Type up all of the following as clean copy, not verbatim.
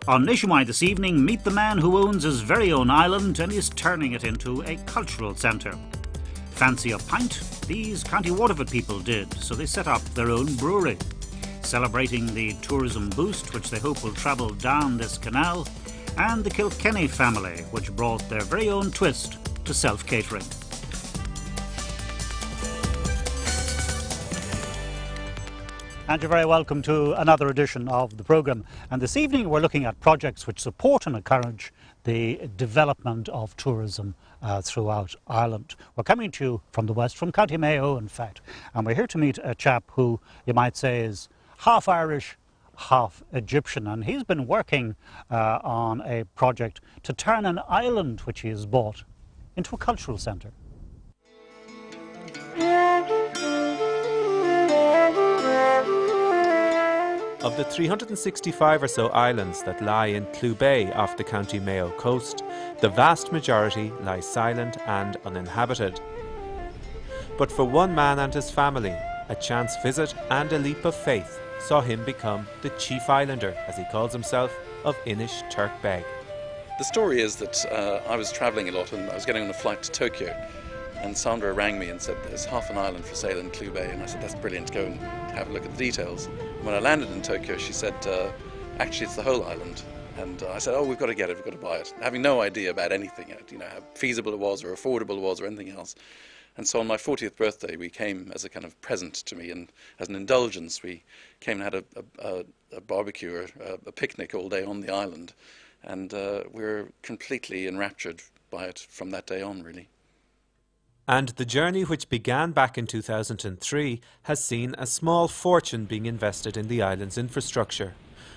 On Nationwide this evening, meet the man who owns his very own island and is turning it into a cultural centre. Fancy a pint? These County Waterford people did, so they set up their own brewery. Celebrating the tourism boost which they hope will travel down this canal, and the Kilkenny family, which brought their very own twist to self-catering. And you're very welcome to another edition of the programme. And this evening we're looking at projects which support and encourage the development of tourism throughout Ireland. We're coming to you from the west, from County Mayo in fact, and we're here to meet a chap who you might say is half Irish, half Egyptian, and he's been working on a project to turn an island which he has bought into a cultural centre. Of the 365 or so islands that lie in Flute Bay off the County Mayo coast, the vast majority lie silent and uninhabited. But for one man and his family, a chance visit and a leap of faith saw him become the chief islander, as he calls himself, of Inish Turk Beg. The story is that I was travelling a lot and I was getting on a flight to Tokyo, and Sandra rang me and said there's half an island for sale in Flute Bay, and I said that's brilliant, go and have a look at the details. When I landed in Tokyo, she said actually it's the whole island, and I said, oh, we've got to get it, we've got to buy it, having no idea about anything, you know, how feasible it was or affordable it was or anything else. And so on my 40th birthday we came as a kind of present to me, and as an indulgence we came and had a barbecue or a picnic all day on the island, and we were completely enraptured by it from that day on, really. And the journey, which began back in 2003, has seen a small fortune being invested in the island's infrastructure,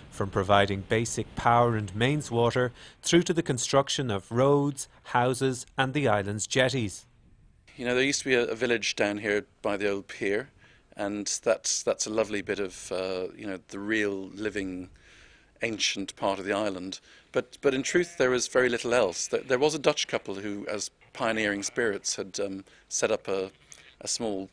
from providing basic power and mains water through to the construction of roads, houses and the island's jetties. You know, there used to be a village down here by the old pier, and that's a lovely bit of you know, the real living ancient part of the island. But in truth there was very little else. There was a Dutch couple who, as pioneering spirits, had set up a small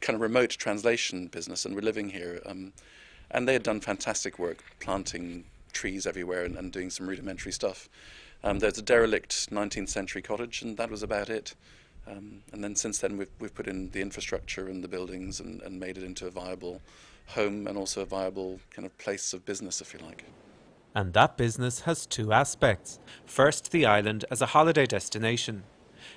kind of remote translation business and were living here, and they had done fantastic work planting trees everywhere and doing some rudimentary stuff. There's a derelict 19th century cottage, and that was about it. And then since then we've put in the infrastructure and the buildings and made it into a viable home and also a viable kind of place of business, if you like. And that business has two aspects. First, the island as a holiday destination.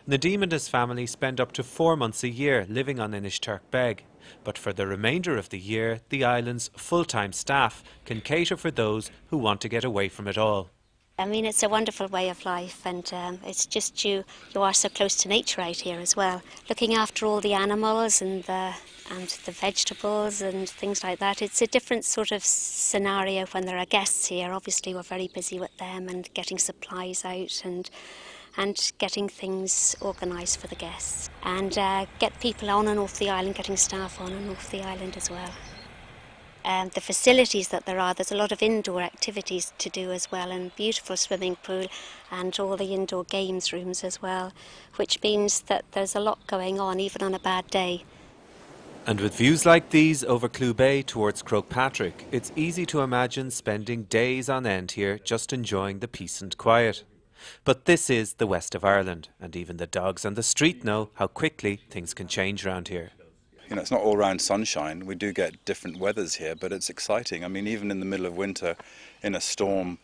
Nadim and his family spend up to 4 months a year living on Inish Turk Beg, but for the remainder of the year the island's full-time staff can cater for those who want to get away from it all. I mean, it's a wonderful way of life, and it's just you are so close to nature out here as well. Looking after all the animals and the vegetables and things like that. It's a different sort of scenario when there are guests here. Obviously we're very busy with them and getting supplies out and getting things organised for the guests, and get people on and off the island, getting staff on and off the island as well. The facilities that there's a lot of indoor activities to do as well, and beautiful swimming pool and all the indoor games rooms as well, which means that there's a lot going on even on a bad day. And with views like these over Flute Bay towards Croagh-Patrick, it's easy to imagine spending days on end here just enjoying the peace and quiet. But this is the west of Ireland, and even the dogs on the street know how quickly things can change around here. You know, it's not all round sunshine. We do get different weathers here, but it's exciting. I mean, even in the middle of winter, in a storm,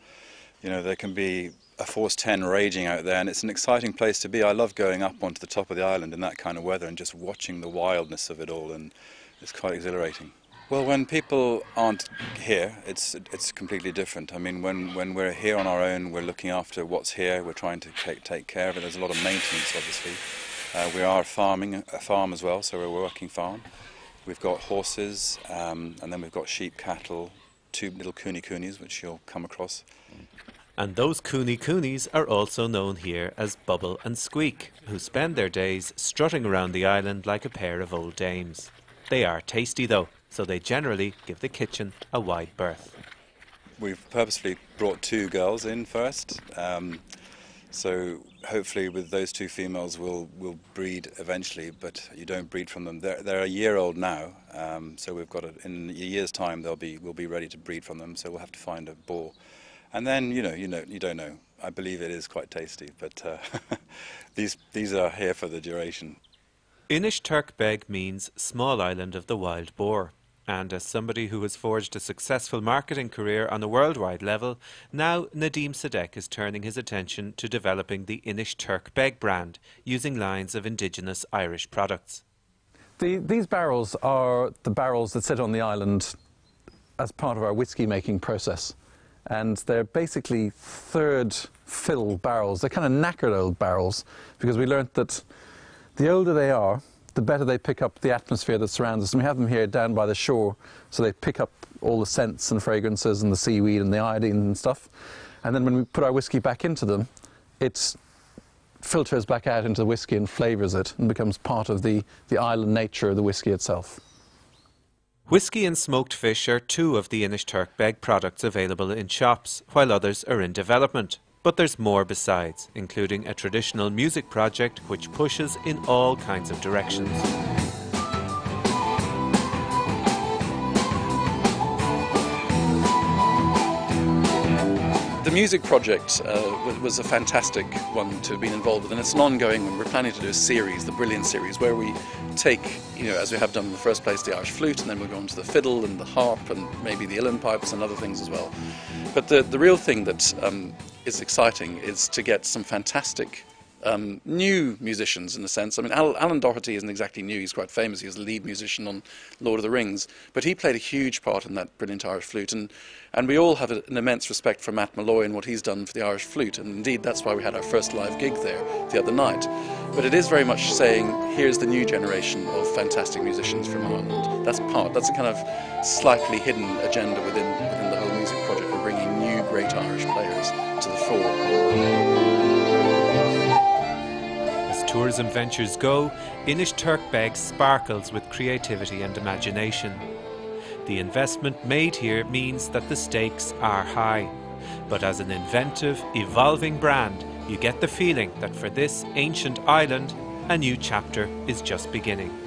you know, there can be a force 10 raging out there, and it's an exciting place to be. I love going up onto the top of the island in that kind of weather and just watching the wildness of it all, and it's quite exhilarating. Well, when people aren't here, it's completely different. I mean, when we're here on our own, we're looking after what's here, we're trying to take care of it. There's a lot of maintenance, obviously. We are farming a farm as well, so we're a working farm. We've got horses, and then we've got sheep, cattle, 2 little coonies, which you'll come across. And those coonies are also known here as Bubble and Squeak, who spend their days strutting around the island like a pair of old dames. They are tasty though, so they generally give the kitchen a wide berth. We've purposely brought 2 girls in first. So hopefully with those 2 females we'll breed eventually, but you don't breed from them. They're a year old now, so we've got in a year's time we'll be ready to breed from them. So we'll have to find a boar And then, you don't know. I believe it is quite tasty, but these are here for the duration. Inish Turk Beg means small island of the wild boar. And as somebody who has forged a successful marketing career on a worldwide level, now Nadim Sadek is turning his attention to developing the Inish Turk Beg brand, using lines of indigenous Irish products. These barrels are the barrels that sit on the island as part of our whisky making process. And they're basically third fill barrels. They're kind of knackered old barrels, because we learnt that the older they are, the better they pick up the atmosphere that surrounds us. And we have them here down by the shore, so they pick up all the scents and fragrances and the seaweed and the iodine and stuff. And then when we put our whisky back into them, it filters back out into the whisky and flavours it and becomes part of the island nature of the whisky itself. Whisky and smoked fish are two of the Inish Turk Beg products available in shops, while others are in development. But there's more besides, including a traditional music project which pushes in all kinds of directions. The music project was a fantastic one to have been involved with, and it's an ongoing one. We're planning to do a series, the Brilliant series, where we take, as we have done in the first place, the Irish flute, and then we'll go on to the fiddle and the harp and maybe the uilleann pipes and other things as well. But the real thing that is exciting is to get some fantastic new musicians, in a sense. I mean, Alan Doherty isn't exactly new. He's quite famous. He was the lead musician on Lord of the Rings. But he played a huge part in that Brilliant Irish Flute. And we all have an immense respect for Matt Molloy and what he's done for the Irish Flute. And indeed, that's why we had our first live gig there the other night. But it is very much saying, here's the new generation of fantastic musicians from Ireland. That's a kind of slightly hidden agenda within the whole music project. We're bringing new great Irish players to the fore. Tourism ventures go, Inish Turk Beg sparkles with creativity and imagination. The investment made here means that the stakes are high. But as an inventive, evolving brand, you get the feeling that for this ancient island, a new chapter is just beginning.